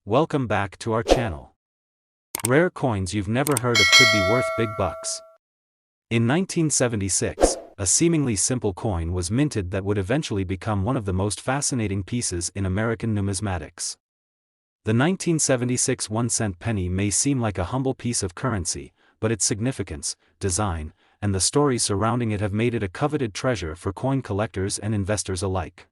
welcome back to our channel. Rare coins you've never heard of could be worth big bucks. In 1976, a seemingly simple coin was minted that would eventually become one of the most fascinating pieces in American numismatics. The 1976 1-cent penny may seem like a humble piece of currency, but its significance, design, and the stories surrounding it have made it a coveted treasure for coin collectors and investors alike.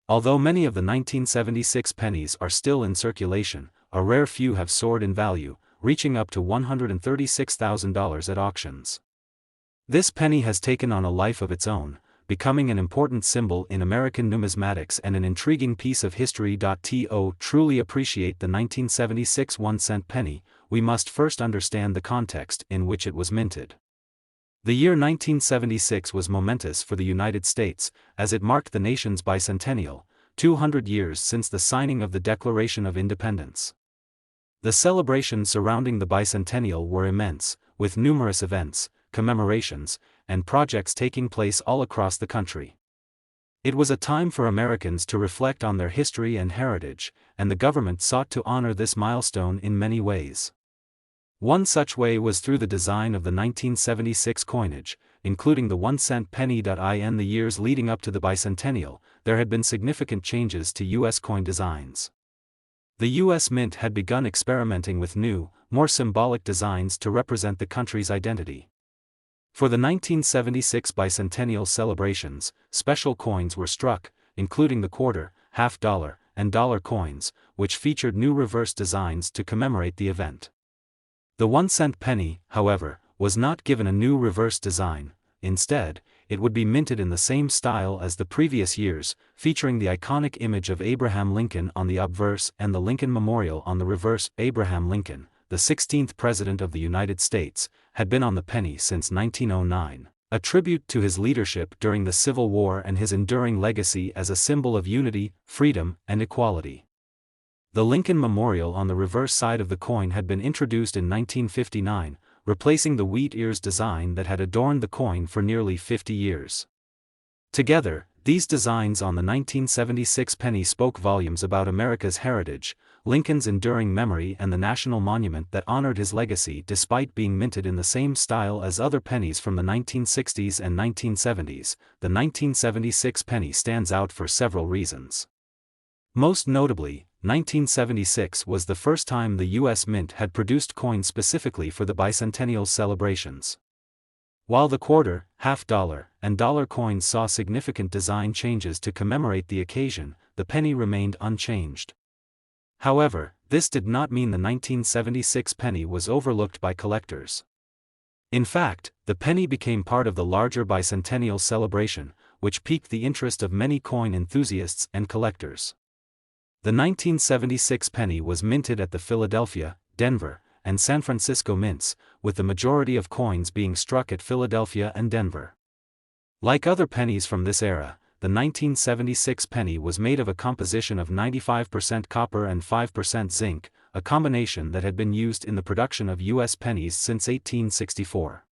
Although many of the 1976 pennies are still in circulation, a rare few have soared in value, reaching up to $136,000 at auctions. This penny has taken on a life of its own, becoming an important symbol in American numismatics and an intriguing piece of history. To truly appreciate the 1976 1-cent penny, we must first understand the context in which it was minted. The year 1976 was momentous for the United States, as it marked the nation's bicentennial, 200 years since the signing of the Declaration of Independence. The celebrations surrounding the bicentennial were immense, with numerous events, commemorations, and projects taking place all across the country. It was a time for Americans to reflect on their history and heritage, and the government sought to honor this milestone in many ways. One such way was through the design of the 1976 coinage, including the 1-cent penny. In the years leading up to the bicentennial, there had been significant changes to U.S. coin designs. The U.S. Mint had begun experimenting with new, more symbolic designs to represent the country's identity. For the 1976 bicentennial celebrations, special coins were struck, including the quarter, half-dollar, and dollar coins, which featured new reverse designs to commemorate the event. The 1-cent penny, however, was not given a new reverse design. Instead, it would be minted in the same style as the previous years, featuring the iconic image of Abraham Lincoln on the obverse and the Lincoln Memorial on the reverse. Abraham Lincoln, the 16th President of the United States, had been on the penny since 1909, a tribute to his leadership during the Civil War and his enduring legacy as a symbol of unity, freedom, and equality. The Lincoln Memorial on the reverse side of the coin had been introduced in 1959, replacing the wheat ears design that had adorned the coin for nearly 50 years. Together, these designs on the 1976 penny spoke volumes about America's heritage, Lincoln's enduring memory, and the national monument that honored his legacy. Despite being minted in the same style as other pennies from the 1960s and 1970s, the 1976 penny stands out for several reasons. Most notably, 1976 was the first time the U.S. Mint had produced coins specifically for the bicentennial celebrations. While the quarter, half-dollar, and dollar coins saw significant design changes to commemorate the occasion, the penny remained unchanged. However, this did not mean the 1976 penny was overlooked by collectors. In fact, the penny became part of the larger bicentennial celebration, which piqued the interest of many coin enthusiasts and collectors. The 1976 penny was minted at the Philadelphia, Denver, and San Francisco mints, with the majority of coins being struck at Philadelphia and Denver. Like other pennies from this era, the 1976 penny was made of a composition of 95% copper and 5% zinc, a combination that had been used in the production of U.S. pennies since 1864.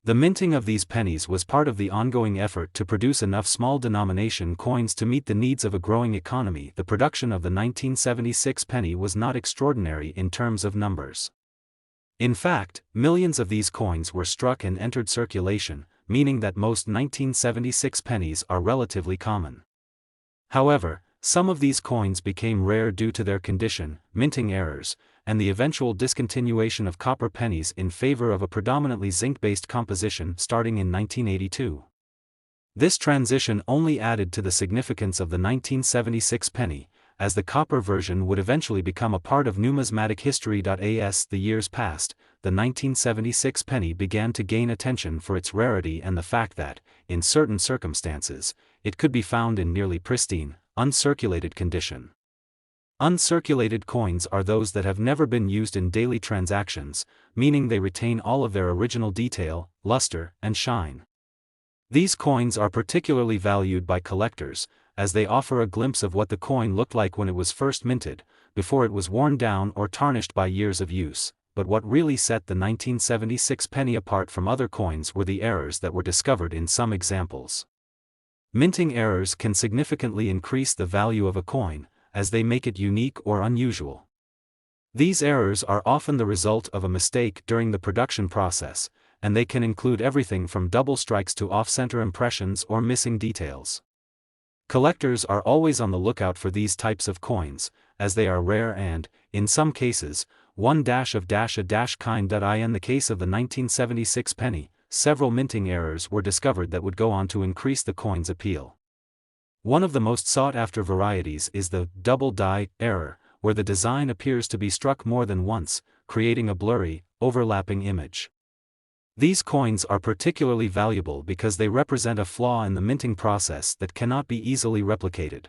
The minting of these pennies was part of the ongoing effort to produce enough small denomination coins to meet the needs of a growing economy. The production of the 1976 penny was not extraordinary in terms of numbers. In fact, millions of these coins were struck and entered circulation, meaning that most 1976 pennies are relatively common. However, some of these coins became rare due to their condition, minting errors, and the eventual discontinuation of copper pennies in favor of a predominantly zinc-based composition starting in 1982. This transition only added to the significance of the 1976 penny, as the copper version would eventually become a part of numismatic history. As the years passed, the 1976 penny began to gain attention for its rarity and the fact that, in certain circumstances, it could be found in nearly pristine, uncirculated condition. Uncirculated coins are those that have never been used in daily transactions, meaning they retain all of their original detail, luster, and shine. These coins are particularly valued by collectors, as they offer a glimpse of what the coin looked like when it was first minted, before it was worn down or tarnished by years of use. But what really set the 1976 penny apart from other coins were the errors that were discovered in some examples. Minting errors can significantly increase the value of a coin, as they make it unique or unusual. These errors are often the result of a mistake during the production process, and they can include everything from double strikes to off-center impressions or missing details. Collectors are always on the lookout for these types of coins, as they are rare and, in some cases, one dash of dash a dash kind. In the case of the 1976 penny, several minting errors were discovered that would go on to increase the coin's appeal. One of the most sought-after varieties is the double die error, where the design appears to be struck more than once, creating a blurry, overlapping image. These coins are particularly valuable because they represent a flaw in the minting process that cannot be easily replicated.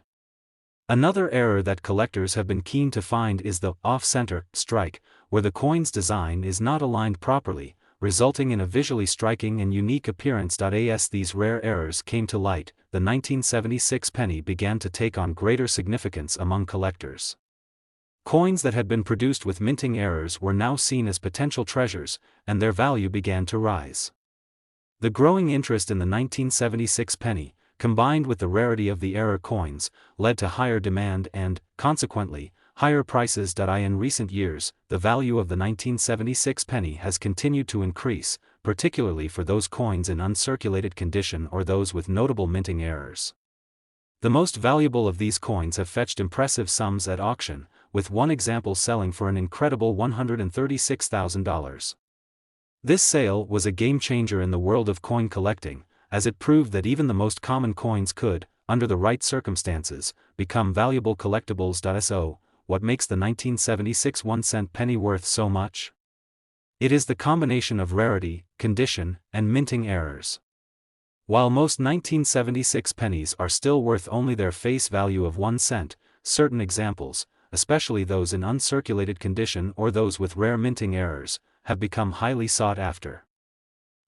Another error that collectors have been keen to find is the off-center strike, where the coin's design is not aligned properly, resulting in a visually striking and unique appearance. As these rare errors came to light, the 1976 penny began to take on greater significance among collectors. Coins that had been produced with minting errors were now seen as potential treasures, and their value began to rise. The growing interest in the 1976 penny, combined with the rarity of the error coins, led to higher demand and, consequently, higher prices. In recent years, the value of the 1976 penny has continued to increase, particularly for those coins in uncirculated condition or those with notable minting errors. The most valuable of these coins have fetched impressive sums at auction, with one example selling for an incredible $136,000. This sale was a game-changer in the world of coin collecting, as it proved that even the most common coins could, under the right circumstances, become valuable collectibles. So, what makes the 1976 1-cent penny worth so much? It is the combination of rarity, condition, and minting errors. While most 1976 pennies are still worth only their face value of 1 cent, certain examples, especially those in uncirculated condition or those with rare minting errors, have become highly sought after.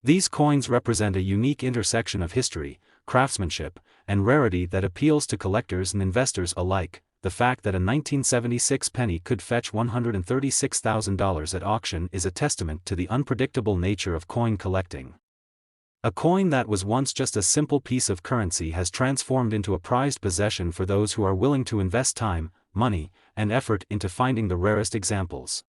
These coins represent a unique intersection of history, craftsmanship, and rarity that appeals to collectors and investors alike. The fact that a 1976 penny could fetch $136,000 at auction is a testament to the unpredictable nature of coin collecting. A coin that was once just a simple piece of currency has transformed into a prized possession for those who are willing to invest time, money, and effort into finding the rarest examples.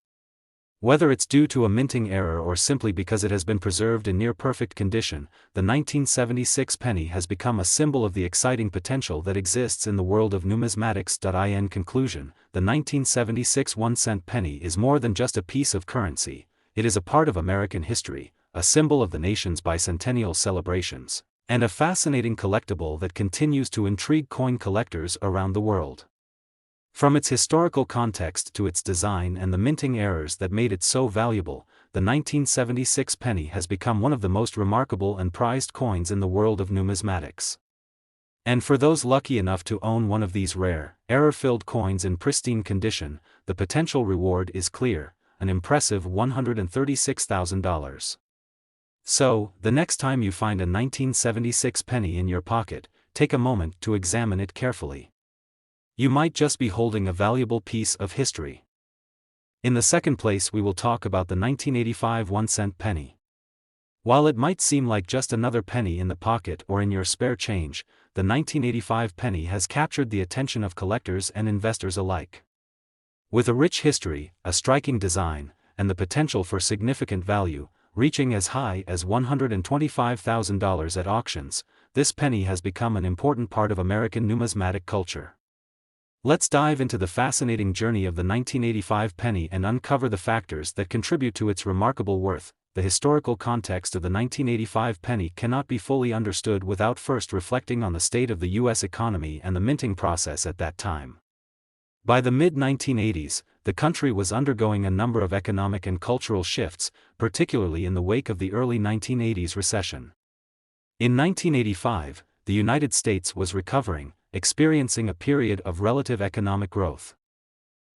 Whether it's due to a minting error or simply because it has been preserved in near-perfect condition, the 1976 penny has become a symbol of the exciting potential that exists in the world of numismatics. In conclusion, the 1976 1-cent penny is more than just a piece of currency, it is a part of American history, a symbol of the nation's bicentennial celebrations, and a fascinating collectible that continues to intrigue coin collectors around the world. From its historical context to its design and the minting errors that made it so valuable, the 1976 penny has become one of the most remarkable and prized coins in the world of numismatics. And for those lucky enough to own one of these rare, error-filled coins in pristine condition, the potential reward is clear, an impressive $136,000. So, the next time you find a 1976 penny in your pocket, take a moment to examine it carefully. You might just be holding a valuable piece of history. In the second place, we will talk about the 1985 1-cent penny. While it might seem like just another penny in the pocket or in your spare change, the 1985 penny has captured the attention of collectors and investors alike. With a rich history, a striking design, and the potential for significant value, reaching as high as $125,000 at auctions, this penny has become an important part of American numismatic culture. Let's dive into the fascinating journey of the 1985 penny and uncover the factors that contribute to its remarkable worth. The historical context of the 1985 penny cannot be fully understood without first reflecting on the state of the U.S. economy and the minting process at that time. By the mid-1980s, the country was undergoing a number of economic and cultural shifts, particularly in the wake of the early 1980s recession. In 1985, the United States was recovering, experiencing a period of relative economic growth.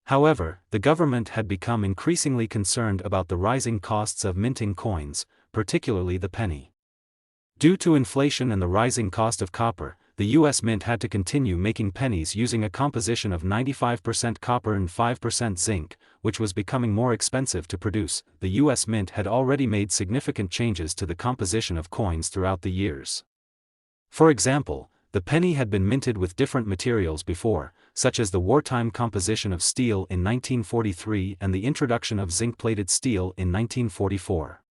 However, the government had become increasingly concerned about the rising costs of minting coins, particularly the penny. Due to inflation and the rising cost of copper, the U.S. Mint had to continue making pennies using a composition of 95% copper and 5% zinc, which was becoming more expensive to produce. The U.S. Mint had already made significant changes to the composition of coins throughout the years. For example, the penny had been minted with different materials before, such as the wartime composition of steel in 1943 and the introduction of zinc-plated steel in 1944.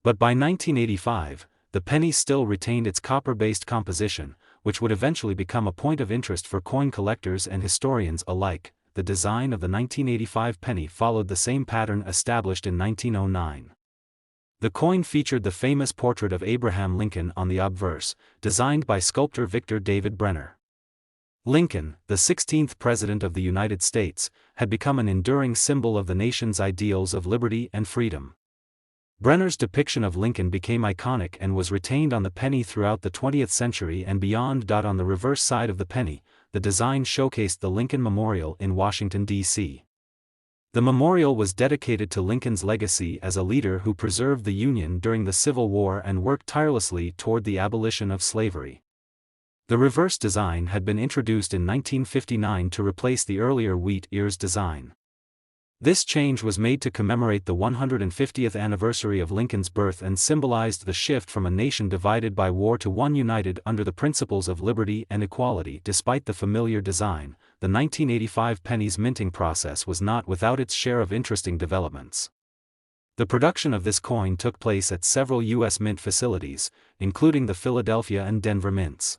But by 1985, the penny still retained its copper-based composition, which would eventually become a point of interest for coin collectors and historians alike. The design of the 1985 penny followed the same pattern established in 1909. The coin featured the famous portrait of Abraham Lincoln on the obverse, designed by sculptor Victor David Brenner. Lincoln, the 16th President of the United States, had become an enduring symbol of the nation's ideals of liberty and freedom. Brenner's depiction of Lincoln became iconic and was retained on the penny throughout the 20th century and beyond. On the reverse side of the penny, the design showcased the Lincoln Memorial in Washington, D.C. The memorial was dedicated to Lincoln's legacy as a leader who preserved the Union during the Civil War and worked tirelessly toward the abolition of slavery. The reverse design had been introduced in 1959 to replace the earlier wheat ears design. This change was made to commemorate the 150th anniversary of Lincoln's birth and symbolized the shift from a nation divided by war to one united under the principles of liberty and equality. Despite the familiar design, the 1985 penny's minting process was not without its share of interesting developments. The production of this coin took place at several U.S. mint facilities, including the Philadelphia and Denver mints.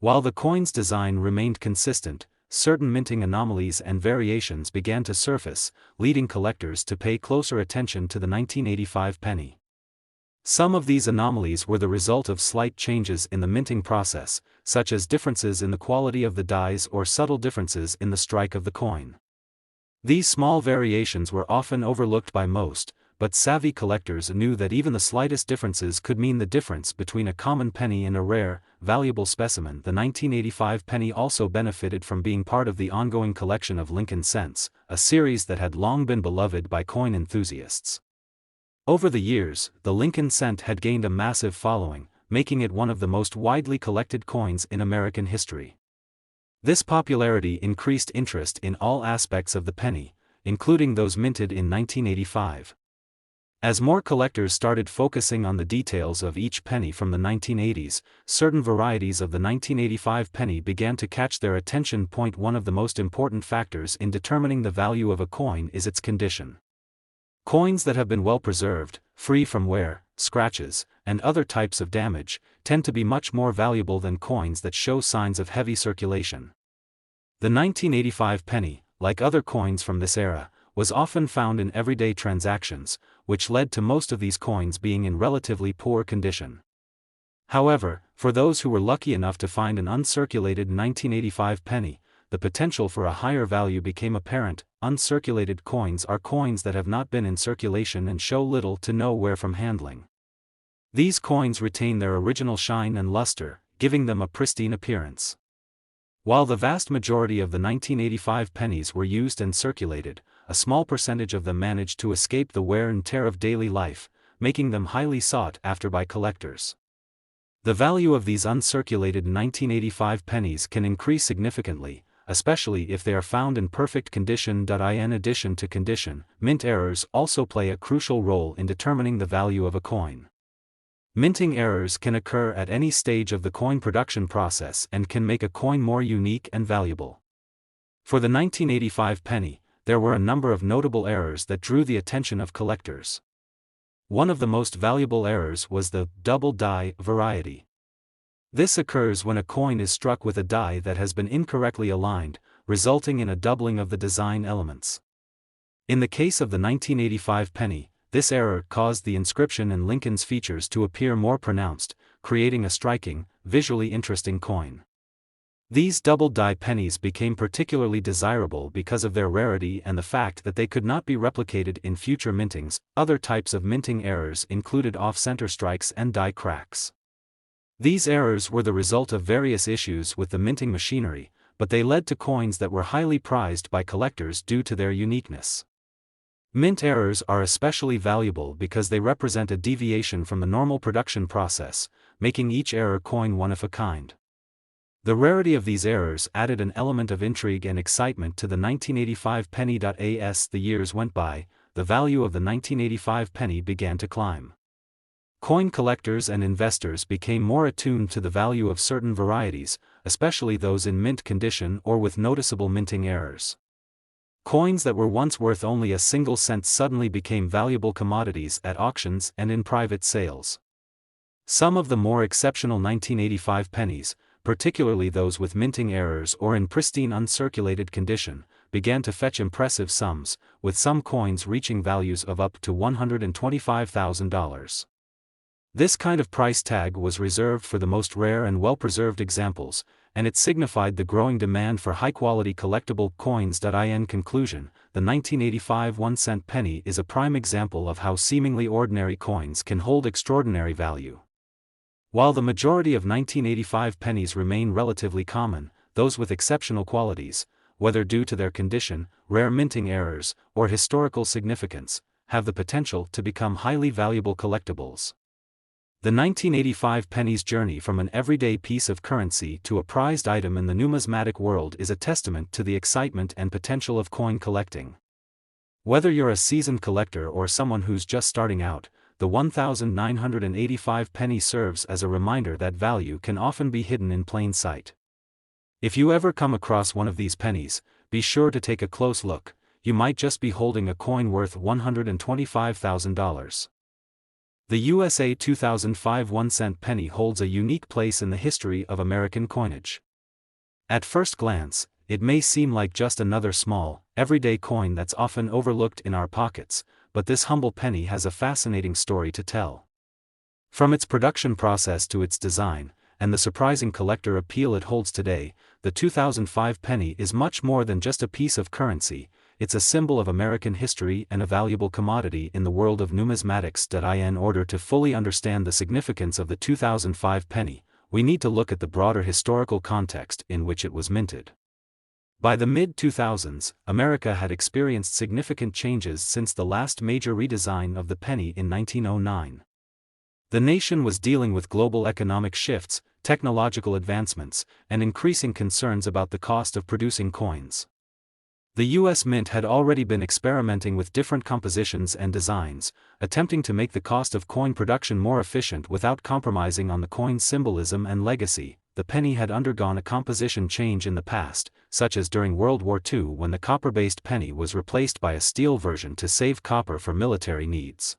While the coin's design remained consistent, certain minting anomalies and variations began to surface, leading collectors to pay closer attention to the 1985 penny. Some of these anomalies were the result of slight changes in the minting process, such as differences in the quality of the dies or subtle differences in the strike of the coin. These small variations were often overlooked by most, but savvy collectors knew that even the slightest differences could mean the difference between a common penny and a rare, valuable specimen. The 1985 penny also benefited from being part of the ongoing collection of Lincoln cents, a series that had long been beloved by coin enthusiasts. Over the years, the Lincoln cent had gained a massive following, making it one of the most widely collected coins in American history. This popularity increased interest in all aspects of the penny, including those minted in 1985. As more collectors started focusing on the details of each penny from the 1980s, certain varieties of the 1985 penny began to catch their attention. One of the most important factors in determining the value of a coin is its condition. Coins that have been well preserved, free from wear, scratches, and other types of damage, tend to be much more valuable than coins that show signs of heavy circulation. The 1985 penny, like other coins from this era, was often found in everyday transactions, which led to most of these coins being in relatively poor condition. However, for those who were lucky enough to find an uncirculated 1985 penny, the potential for a higher value became apparent. Uncirculated coins are coins that have not been in circulation and show little to no wear from handling. These coins retain their original shine and luster, giving them a pristine appearance. While the vast majority of the 1985 pennies were used and circulated, a small percentage of them managed to escape the wear and tear of daily life, making them highly sought after by collectors. The value of these uncirculated 1985 pennies can increase significantly, especially if they are found in perfect condition. In addition to condition, mint errors also play a crucial role in determining the value of a coin. Minting errors can occur at any stage of the coin production process and can make a coin more unique and valuable. For the 1985 penny, there were a number of notable errors that drew the attention of collectors. One of the most valuable errors was the double die variety. This occurs when a coin is struck with a die that has been incorrectly aligned, resulting in a doubling of the design elements. In the case of the 1985 penny, this error caused the inscription and Lincoln's features to appear more pronounced, creating a striking, visually interesting coin. These double-die pennies became particularly desirable because of their rarity and the fact that they could not be replicated in future mintings. Other types of minting errors included off-center strikes and die cracks. These errors were the result of various issues with the minting machinery, but they led to coins that were highly prized by collectors due to their uniqueness. Mint errors are especially valuable because they represent a deviation from the normal production process, making each error coin one of a kind. The rarity of these errors added an element of intrigue and excitement to the 1985 penny. As the years went by, the value of the 1985 penny began to climb. Coin collectors and investors became more attuned to the value of certain varieties, especially those in mint condition or with noticeable minting errors. Coins that were once worth only a single cent suddenly became valuable commodities at auctions and in private sales. Some of the more exceptional 1985 pennies, particularly those with minting errors or in pristine uncirculated condition, began to fetch impressive sums, with some coins reaching values of up to $125,000. This kind of price tag was reserved for the most rare and well-preserved examples, and it signified the growing demand for high-quality collectible coins. In conclusion, the 1985 1-cent penny is a prime example of how seemingly ordinary coins can hold extraordinary value. While the majority of 1985 pennies remain relatively common, those with exceptional qualities, whether due to their condition, rare minting errors, or historical significance, have the potential to become highly valuable collectibles. The 1985 penny's journey from an everyday piece of currency to a prized item in the numismatic world is a testament to the excitement and potential of coin collecting. Whether you're a seasoned collector or someone who's just starting out, the 1985 penny serves as a reminder that value can often be hidden in plain sight. If you ever come across one of these pennies, be sure to take a close look. You might just be holding a coin worth $125,000. The USA 2005 1-cent penny holds a unique place in the history of American coinage. At first glance, it may seem like just another small, everyday coin that's often overlooked in our pockets, but this humble penny has a fascinating story to tell. From its production process to its design, and the surprising collector appeal it holds today, the 2005 penny is much more than just a piece of currency. It's a symbol of American history and a valuable commodity in the world of numismatics. In order to fully understand the significance of the 2005 penny, we need to look at the broader historical context in which it was minted. By the mid-2000s, America had experienced significant changes since the last major redesign of the penny in 1909. The nation was dealing with global economic shifts, technological advancements, and increasing concerns about the cost of producing coins. The U.S. Mint had already been experimenting with different compositions and designs, attempting to make the cost of coin production more efficient without compromising on the coin's symbolism and legacy. The penny had undergone a composition change in the past, such as during World War II when the copper-based penny was replaced by a steel version to save copper for military needs.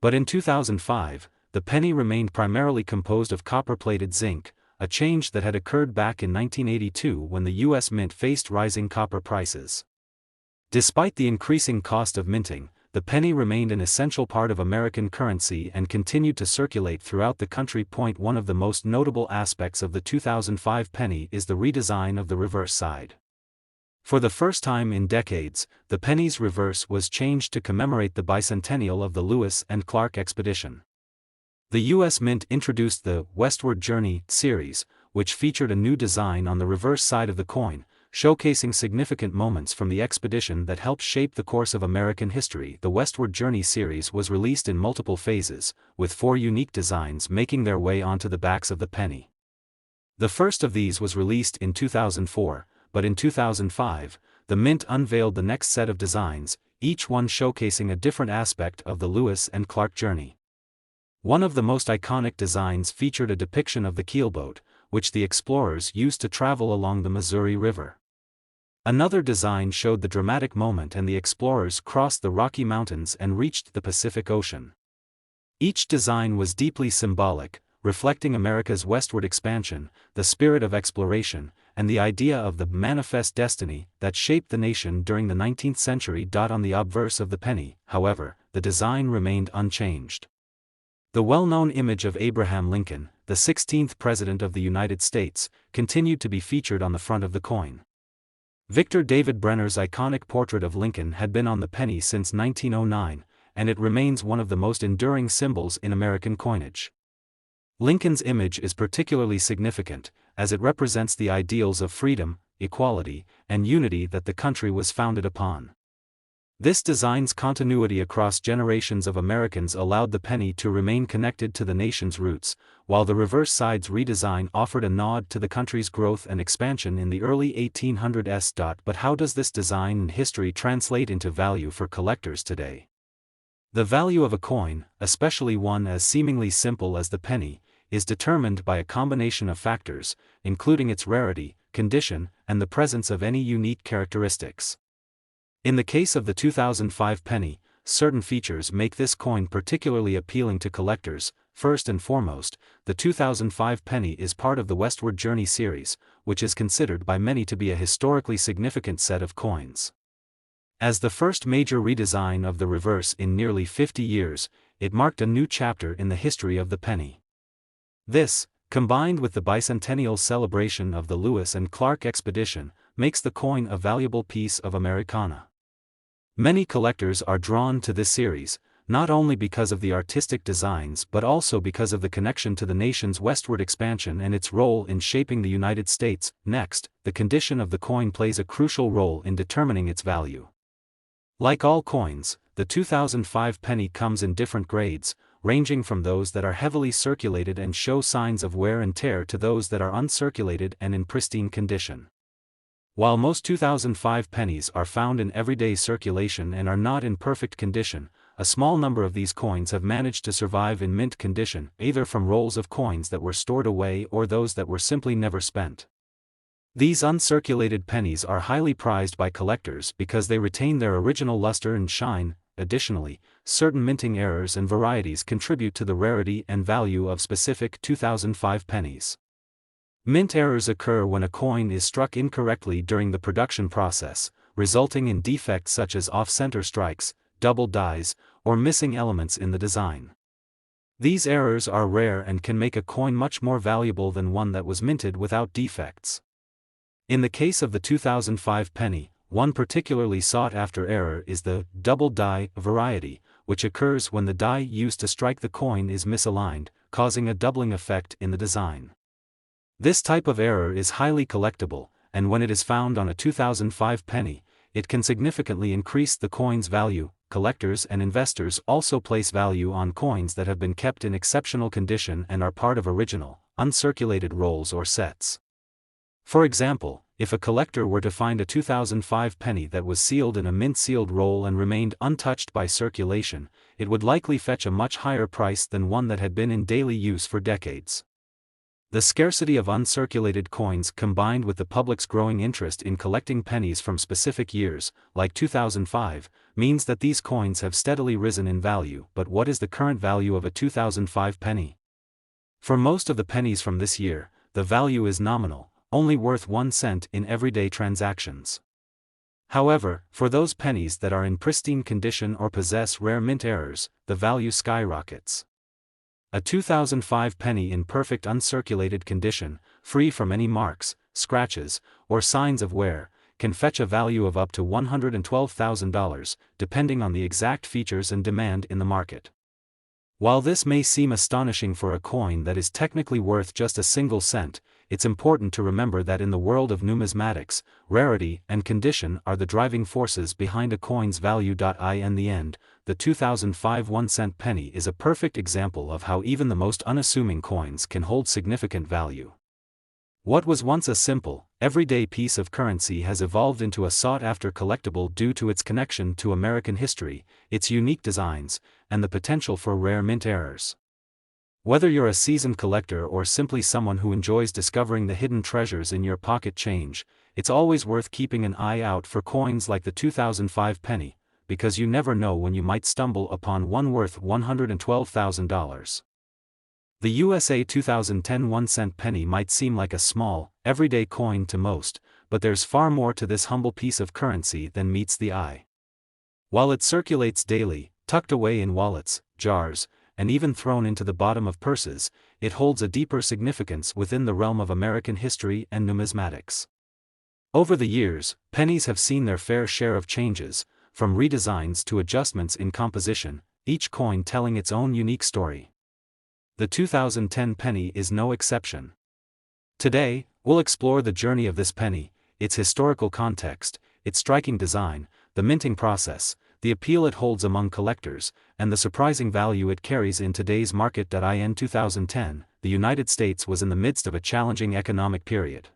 But in 2005, the penny remained primarily composed of copper-plated zinc, a change that had occurred back in 1982 when the U.S. Mint faced rising copper prices. Despite the increasing cost of minting, the penny remained an essential part of American currency and continued to circulate throughout the country. One of the most notable aspects of the 2005 penny is the redesign of the reverse side. For the first time in decades, the penny's reverse was changed to commemorate the bicentennial of the Lewis and Clark expedition. The U.S. Mint introduced the Westward Journey series, which featured a new design on the reverse side of the coin, showcasing significant moments from the expedition that helped shape the course of American history. The Westward Journey series was released in multiple phases, with 4 unique designs making their way onto the backs of the penny. The first of these was released in 2004, but in 2005, the Mint unveiled the next set of designs, each one showcasing a different aspect of the Lewis and Clark journey. One of the most iconic designs featured a depiction of the keelboat, which the explorers used to travel along the Missouri River. Another design showed the dramatic moment and the explorers crossed the Rocky Mountains and reached the Pacific Ocean. Each design was deeply symbolic, reflecting America's westward expansion, the spirit of exploration, and the idea of the manifest destiny that shaped the nation during the 19th century. On the obverse of the penny, however, the design remained unchanged. The well-known image of Abraham Lincoln, the 16th President of the United States, continued to be featured on the front of the coin. Victor David Brenner's iconic portrait of Lincoln had been on the penny since 1909, and it remains one of the most enduring symbols in American coinage. Lincoln's image is particularly significant, as it represents the ideals of freedom, equality, and unity that the country was founded upon. This design's continuity across generations of Americans allowed the penny to remain connected to the nation's roots, while the reverse side's redesign offered a nod to the country's growth and expansion in the early 1800s. But how does this design and history translate into value for collectors today? The value of a coin, especially one as seemingly simple as the penny, is determined by a combination of factors, including its rarity, condition, and the presence of any unique characteristics. In the case of the 2005 penny, certain features make this coin particularly appealing to collectors. First and foremost, the 2005 penny is part of the Westward Journey series, which is considered by many to be a historically significant set of coins. As the first major redesign of the reverse in nearly 50 years, it marked a new chapter in the history of the penny. This, combined with the bicentennial celebration of the Lewis and Clark expedition, makes the coin a valuable piece of Americana. Many collectors are drawn to this series, not only because of the artistic designs but also because of the connection to the nation's westward expansion and its role in shaping the United States. Next, the condition of the coin plays a crucial role in determining its value. Like all coins, the 2005 penny comes in different grades, ranging from those that are heavily circulated and show signs of wear and tear to those that are uncirculated and in pristine condition. While most 2005 pennies are found in everyday circulation and are not in perfect condition, a small number of these coins have managed to survive in mint condition, either from rolls of coins that were stored away or those that were simply never spent. These uncirculated pennies are highly prized by collectors because they retain their original luster and shine. Additionally, certain minting errors and varieties contribute to the rarity and value of specific 2005 pennies. Mint errors occur when a coin is struck incorrectly during the production process, resulting in defects such as off-center strikes, double dies, or missing elements in the design. These errors are rare and can make a coin much more valuable than one that was minted without defects. In the case of the 2005 penny, one particularly sought-after error is the double die variety, which occurs when the die used to strike the coin is misaligned, causing a doubling effect in the design. This type of error is highly collectible, and when it is found on a 2005 penny, it can significantly increase the coin's value. Collectors and investors also place value on coins that have been kept in exceptional condition and are part of original, uncirculated rolls or sets. For example, if a collector were to find a 2005 penny that was sealed in a mint-sealed roll and remained untouched by circulation, it would likely fetch a much higher price than one that had been in daily use for decades. The scarcity of uncirculated coins combined with the public's growing interest in collecting pennies from specific years, like 2005, means that these coins have steadily risen in value. But what is the current value of a 2005 penny? For most of the pennies from this year, the value is nominal, only worth 1 cent in everyday transactions. However, for those pennies that are in pristine condition or possess rare mint errors, the value skyrockets. A 2005 penny in perfect uncirculated condition, free from any marks, scratches, or signs of wear, can fetch a value of up to $112,000, depending on the exact features and demand in the market. While this may seem astonishing for a coin that is technically worth just a single cent, it's important to remember that in the world of numismatics, rarity and condition are the driving forces behind a coin's value. In the end, the 2005 1-cent penny is a perfect example of how even the most unassuming coins can hold significant value. What was once a simple, everyday piece of currency has evolved into a sought-after collectible due to its connection to American history, its unique designs, and the potential for rare mint errors. Whether you're a seasoned collector or simply someone who enjoys discovering the hidden treasures in your pocket change, it's always worth keeping an eye out for coins like the 2005 penny, because you never know when you might stumble upon one worth $112,000. The USA 2010 1-cent penny might seem like a small, everyday coin to most, but there's far more to this humble piece of currency than meets the eye. While it circulates daily, tucked away in wallets, jars, and even thrown into the bottom of purses, it holds a deeper significance within the realm of American history and numismatics. Over the years, pennies have seen their fair share of changes, from redesigns to adjustments in composition, each coin telling its own unique story. The 2010 penny is no exception. Today, we'll explore the journey of this penny, its historical context, its striking design, the minting process, the appeal it holds among collectors, and the surprising value it carries in today's market. In 2010, the United States was in the midst of a challenging economic period.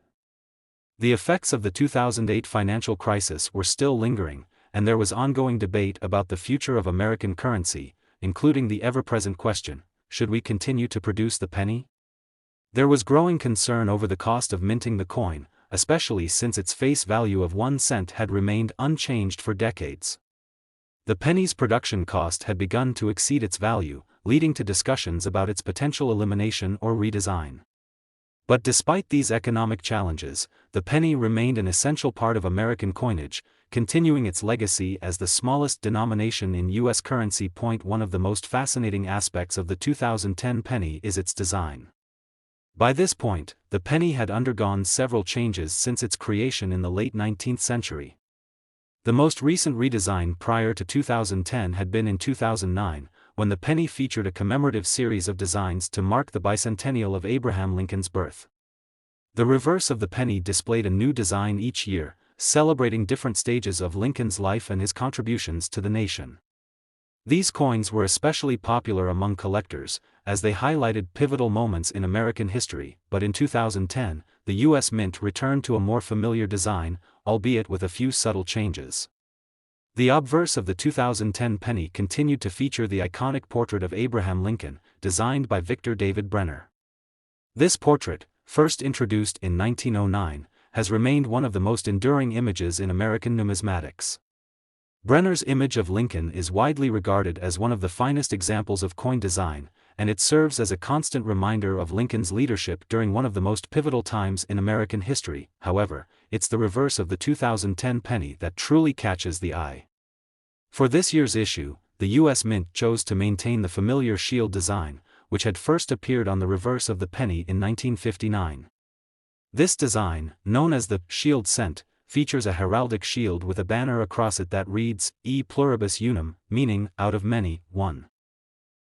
The effects of the 2008 financial crisis were still lingering, and there was ongoing debate about the future of American currency, including the ever-present question: should we continue to produce the penny? There was growing concern over the cost of minting the coin, especially since its face value of 1 cent had remained unchanged for decades. The penny's production cost had begun to exceed its value, leading to discussions about its potential elimination or redesign. But despite these economic challenges, the penny remained an essential part of American coinage, continuing its legacy as the smallest denomination in U.S. currency. One of the most fascinating aspects of the 2010 penny is its design. By this point, the penny had undergone several changes since its creation in the late 19th century. The most recent redesign prior to 2010 had been in 2009, when the penny featured a commemorative series of designs to mark the bicentennial of Abraham Lincoln's birth. The reverse of the penny displayed a new design each year, celebrating different stages of Lincoln's life and his contributions to the nation. These coins were especially popular among collectors, as they highlighted pivotal moments in American history, but in 2010, the U.S. Mint returned to a more familiar design, albeit with a few subtle changes. The obverse of the 2010 penny continued to feature the iconic portrait of Abraham Lincoln, designed by Victor David Brenner. This portrait, first introduced in 1909, has remained one of the most enduring images in American numismatics. Brenner's image of Lincoln is widely regarded as one of the finest examples of coin design, and it serves as a constant reminder of Lincoln's leadership during one of the most pivotal times in American history. However, it's the reverse of the 2010 penny that truly catches the eye. For this year's issue, the U.S. Mint chose to maintain the familiar shield design, which had first appeared on the reverse of the penny in 1959. This design, known as the shield cent, features a heraldic shield with a banner across it that reads, E pluribus unum, meaning, out of many, one.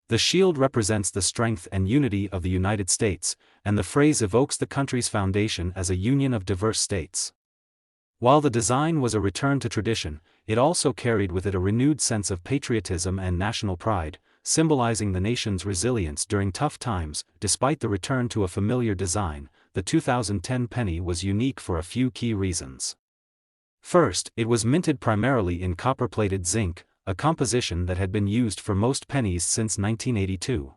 The shield represents the strength and unity of the United States, and the phrase evokes the country's foundation as a union of diverse states. While the design was a return to tradition, it also carried with it a renewed sense of patriotism and national pride, symbolizing the nation's resilience during tough times. Despite the return to a familiar design, the 2010 penny was unique for a few key reasons. First, it was minted primarily in copper-plated zinc, a composition that had been used for most pennies since 1982.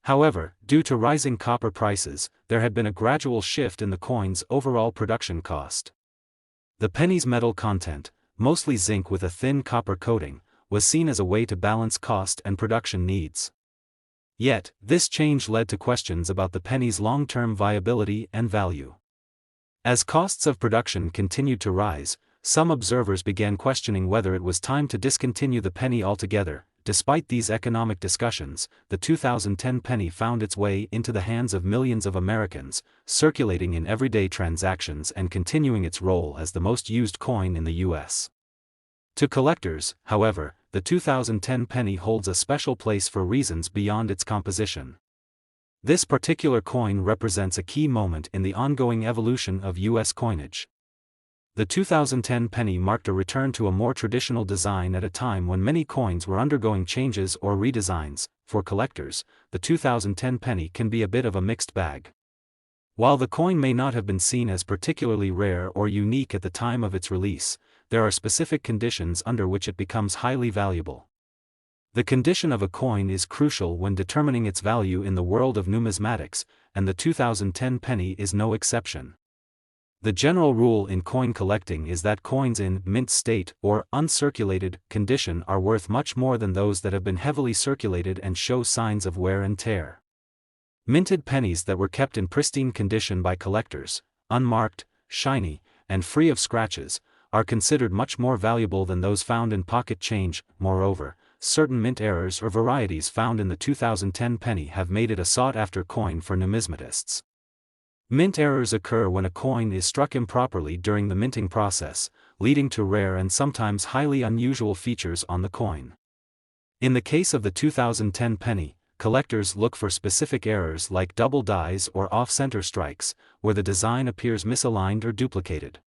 However, due to rising copper prices, there had been a gradual shift in the coin's overall production cost. The penny's metal content, mostly zinc with a thin copper coating, was seen as a way to balance cost and production needs. Yet, this change led to questions about the penny's long-term viability and value. As costs of production continued to rise, some observers began questioning whether it was time to discontinue the penny altogether. Despite these economic discussions, the 2010 penny found its way into the hands of millions of Americans, circulating in everyday transactions and continuing its role as the most used coin in the U.S. To collectors, however, the 2010 penny holds a special place for reasons beyond its composition. This particular coin represents a key moment in the ongoing evolution of U.S. coinage. The 2010 penny marked a return to a more traditional design at a time when many coins were undergoing changes or redesigns. For collectors, the 2010 penny can be a bit of a mixed bag. While the coin may not have been seen as particularly rare or unique at the time of its release, there are specific conditions under which it becomes highly valuable. The condition of a coin is crucial when determining its value in the world of numismatics, and the 2010 penny is no exception. The general rule in coin collecting is that coins in mint state or uncirculated condition are worth much more than those that have been heavily circulated and show signs of wear and tear. Minted pennies that were kept in pristine condition by collectors, unmarked, shiny, and free of scratches, are considered much more valuable than those found in pocket change. Moreover, certain mint errors or varieties found in the 2010 penny have made it a sought-after coin for numismatists. Mint errors occur when a coin is struck improperly during the minting process, leading to rare and sometimes highly unusual features on the coin. In the case of the 2010 penny, collectors look for specific errors like double dies or off-center strikes, where the design appears misaligned or duplicated.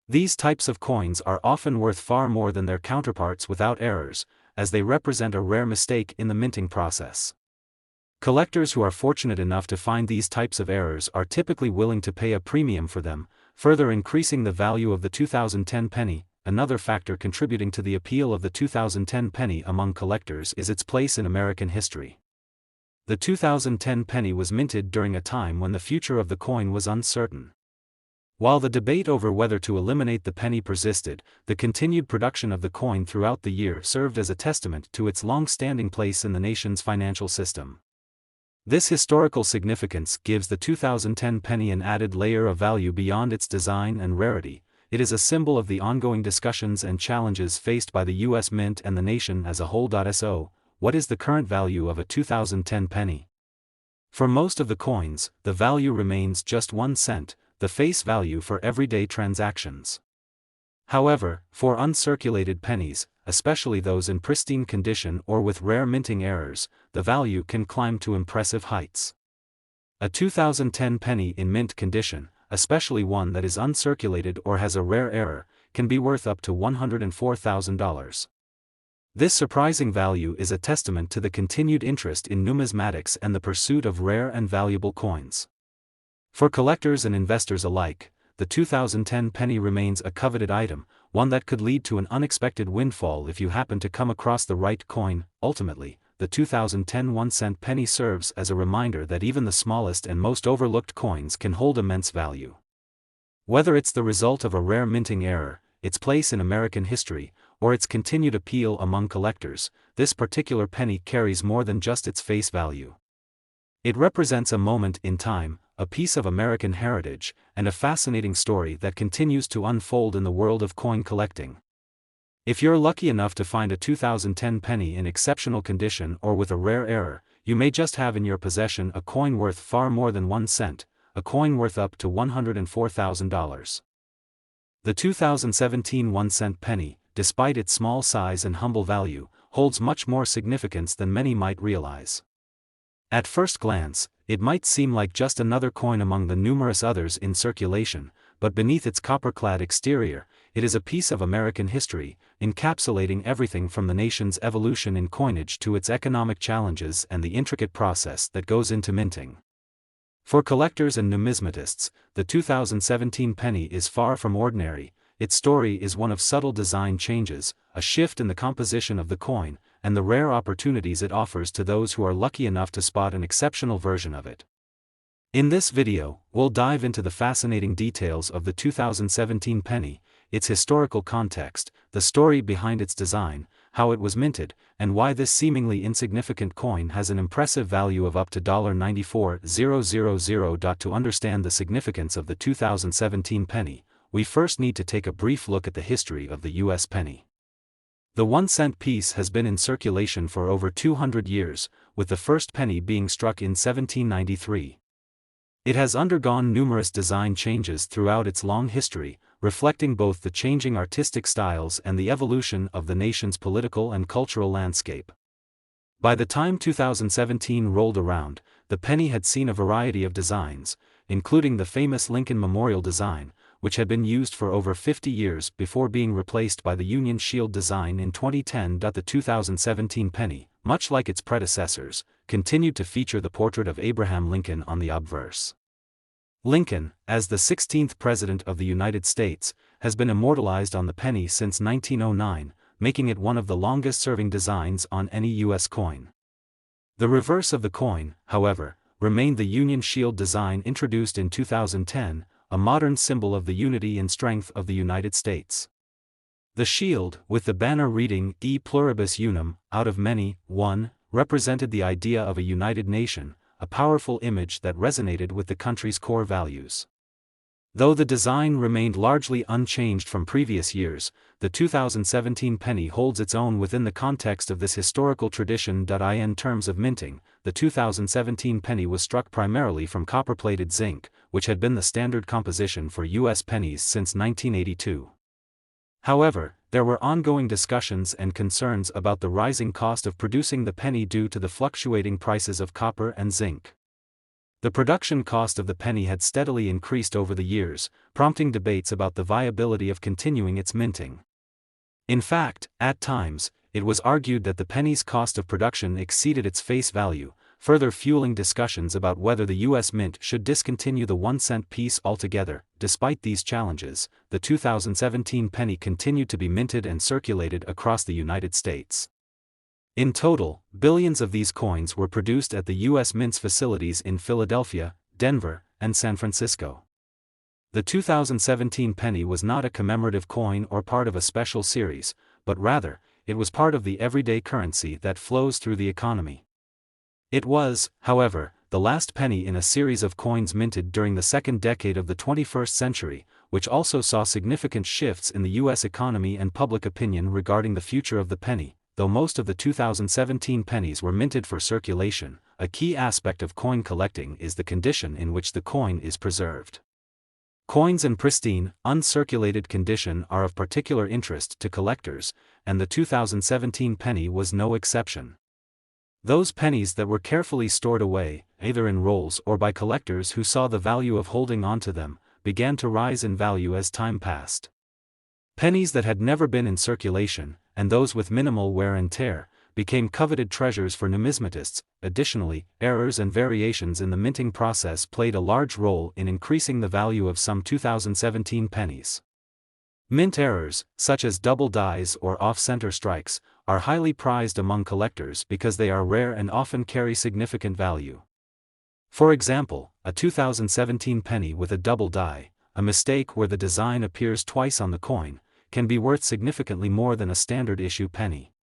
These types of coins are often worth far more than their counterparts without errors, as they represent a rare mistake in the minting process. Collectors who are fortunate enough to find these types of errors are typically willing to pay a premium for them, further increasing the value of the 2010 penny. Another factor contributing to the appeal of the 2010 penny among collectors is its place in American history. The 2010 penny was minted during a time when the future of the coin was uncertain. While the debate over whether to eliminate the penny persisted, the continued production of the coin throughout the year served as a testament to its long-standing place in the nation's financial system. This historical significance gives the 2010 penny an added layer of value beyond its design and rarity. It is a symbol of the ongoing discussions and challenges faced by the U.S. Mint and the nation as a whole. So, what is the current value of a 2010 penny? For most of the coins, the value remains just 1 cent, the face value for everyday transactions. However, for uncirculated pennies, especially those in pristine condition or with rare minting errors, the value can climb to impressive heights. A 2010 penny in mint condition, especially one that is uncirculated or has a rare error, can be worth up to $104,000. This surprising value is a testament to the continued interest in numismatics and the pursuit of rare and valuable coins. For collectors and investors alike, the 2010 penny remains a coveted item, one that could lead to an unexpected windfall if you happen to come across the right coin. Ultimately, the 2010 1-cent penny serves as a reminder that even the smallest and most overlooked coins can hold immense value. Whether it's the result of a rare minting error, its place in American history, or its continued appeal among collectors, this particular penny carries more than just its face value. It represents a moment in time, a piece of American heritage, and a fascinating story that continues to unfold in the world of coin collecting. If you're lucky enough to find a 2010 penny in exceptional condition or with a rare error, you may just have in your possession a coin worth far more than 1 cent, a coin worth up to $104,000. The 2017 1-cent penny, despite its small size and humble value, holds much more significance than many might realize. At first glance, it might seem like just another coin among the numerous others in circulation, but beneath its copper-clad exterior, it is a piece of American history, encapsulating everything from the nation's evolution in coinage to its economic challenges and the intricate process that goes into minting. For collectors and numismatists, the 2017 penny is far from ordinary. Its story is one of subtle design changes, a shift in the composition of the coin, and the rare opportunities it offers to those who are lucky enough to spot an exceptional version of it. In this video, we'll dive into the fascinating details of the 2017 penny, its historical context, the story behind its design, how it was minted, and why this seemingly insignificant coin has an impressive value of up to $94000. To understand the significance of the 2017 penny, we first need to take a brief look at the history of the U.S. penny. The 1-cent piece has been in circulation for over 200 years, with the first penny being struck in 1793. It has undergone numerous design changes throughout its long history, reflecting both the changing artistic styles and the evolution of the nation's political and cultural landscape. By the time 2017 rolled around, the penny had seen a variety of designs, including the famous Lincoln Memorial design, which had been used for over 50 years before being replaced by the Union Shield design in 2010. The 2017 penny, much like its predecessors, continued to feature the portrait of Abraham Lincoln on the obverse. Lincoln, as the 16th President of the United States, has been immortalized on the penny since 1909, making it one of the longest-serving designs on any U.S. coin. The reverse of the coin, however, remained the Union Shield design introduced in 2010, a modern symbol of the unity and strength of the United States. The shield, with the banner reading E pluribus unum, out of many, one, represented the idea of a united nation, a powerful image that resonated with the country's core values. Though the design remained largely unchanged from previous years, the 2017 penny holds its own within the context of this historical tradition. In terms of minting, the 2017 penny was struck primarily from copper-plated zinc, which had been the standard composition for U.S. pennies since 1982. However, there were ongoing discussions and concerns about the rising cost of producing the penny due to the fluctuating prices of copper and zinc. The production cost of the penny had steadily increased over the years, prompting debates about the viability of continuing its minting. In fact, at times, it was argued that the penny's cost of production exceeded its face value, further fueling discussions about whether the U.S. Mint should discontinue the 1-cent piece altogether. Despite these challenges, the 2017 penny continued to be minted and circulated across the United States. In total, billions of these coins were produced at the U.S. Mint's facilities in Philadelphia, Denver, and San Francisco. The 2017 penny was not a commemorative coin or part of a special series, but rather, it was part of the everyday currency that flows through the economy. It was, however, the last penny in a series of coins minted during the second decade of the 21st century, which also saw significant shifts in the U.S. economy and public opinion regarding the future of the penny. Though most of the 2017 pennies were minted for circulation, a key aspect of coin collecting is the condition in which the coin is preserved. Coins in pristine, uncirculated condition are of particular interest to collectors, and the 2017 penny was no exception. Those pennies that were carefully stored away, either in rolls or by collectors who saw the value of holding onto them, began to rise in value as time passed. Pennies that had never been in circulation, and those with minimal wear and tear, became coveted treasures for numismatists. Additionally, errors and variations in the minting process played a large role in increasing the value of some 2017 pennies. Mint errors, such as double dies or off-center strikes, are highly prized among collectors because they are rare and often carry significant value. For example, a 2017 penny with a double die, a mistake where the design appears twice on the coin, can be worth significantly more than a standard issue penny.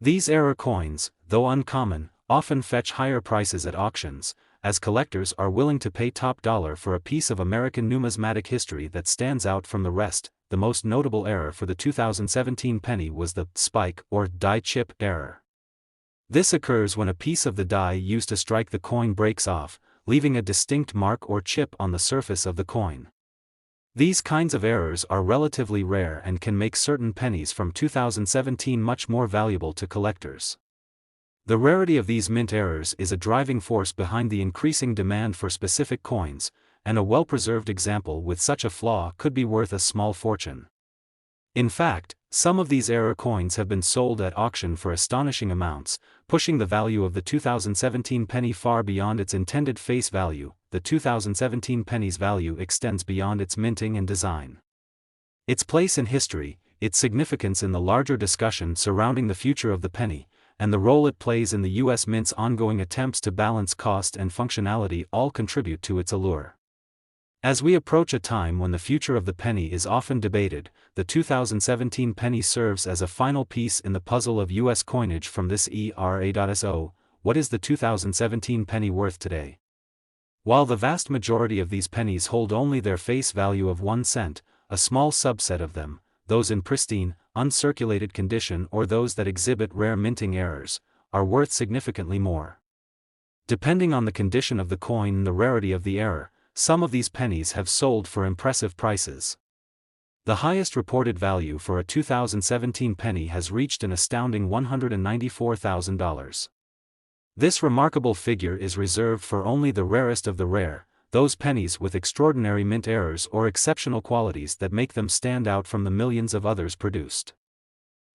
These error coins, though uncommon, often fetch higher prices at auctions, as collectors are willing to pay top dollar for a piece of American numismatic history that stands out from the rest. The most notable error for the 2017 penny was the spike or die chip error. This occurs when a piece of the die used to strike the coin breaks off, leaving a distinct mark or chip on the surface of the coin. These kinds of errors are relatively rare and can make certain pennies from 2017 much more valuable to collectors. The rarity of these mint errors is a driving force behind the increasing demand for specific coins, and a well-preserved example with such a flaw could be worth a small fortune. In fact, some of these error coins have been sold at auction for astonishing amounts, pushing the value of the 2017 penny far beyond its intended face value. The 2017 penny's value extends beyond its minting and design. Its place in history, its significance in the larger discussion surrounding the future of the penny, and the role it plays in the U.S. Mint's ongoing attempts to balance cost and functionality all contribute to its allure. As we approach a time when the future of the penny is often debated, the 2017 penny serves as a final piece in the puzzle of U.S. coinage from this era. What is the 2017 penny worth today? While the vast majority of these pennies hold only their face value of 1 cent, a small subset of them, those in pristine, uncirculated condition or those that exhibit rare minting errors, are worth significantly more. Depending on the condition of the coin and the rarity of the error, some of these pennies have sold for impressive prices. The highest reported value for a 2017 penny has reached an astounding $194,000. This remarkable figure is reserved for only the rarest of the rare, those pennies with extraordinary mint errors or exceptional qualities that make them stand out from the millions of others produced.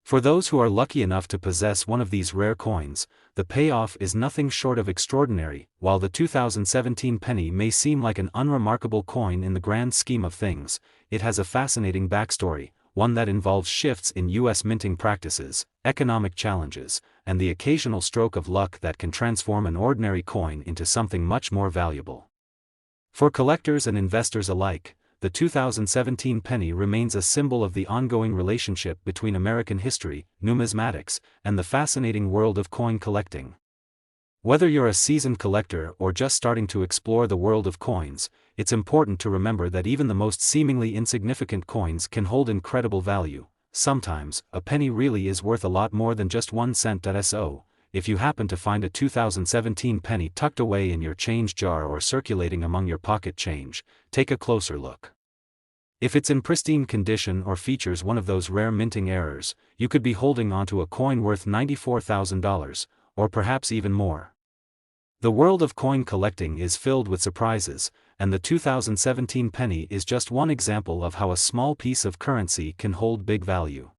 For those who are lucky enough to possess one of these rare coins, the payoff is nothing short of extraordinary. While the 2017 penny may seem like an unremarkable coin in the grand scheme of things, it has a fascinating backstory, one that involves shifts in U.S. minting practices, economic challenges, and the occasional stroke of luck that can transform an ordinary coin into something much more valuable. For collectors and investors alike, the 2017 penny remains a symbol of the ongoing relationship between American history, numismatics, and the fascinating world of coin collecting. Whether you're a seasoned collector or just starting to explore the world of coins, it's important to remember that even the most seemingly insignificant coins can hold incredible value. Sometimes, a penny really is worth a lot more than just 1 cent. So, if you happen to find a 2017 penny tucked away in your change jar or circulating among your pocket change, take a closer look. If it's in pristine condition or features one of those rare minting errors, you could be holding onto a coin worth $94,000, or perhaps even more. The world of coin collecting is filled with surprises, and the 2017 penny is just one example of how a small piece of currency can hold big value.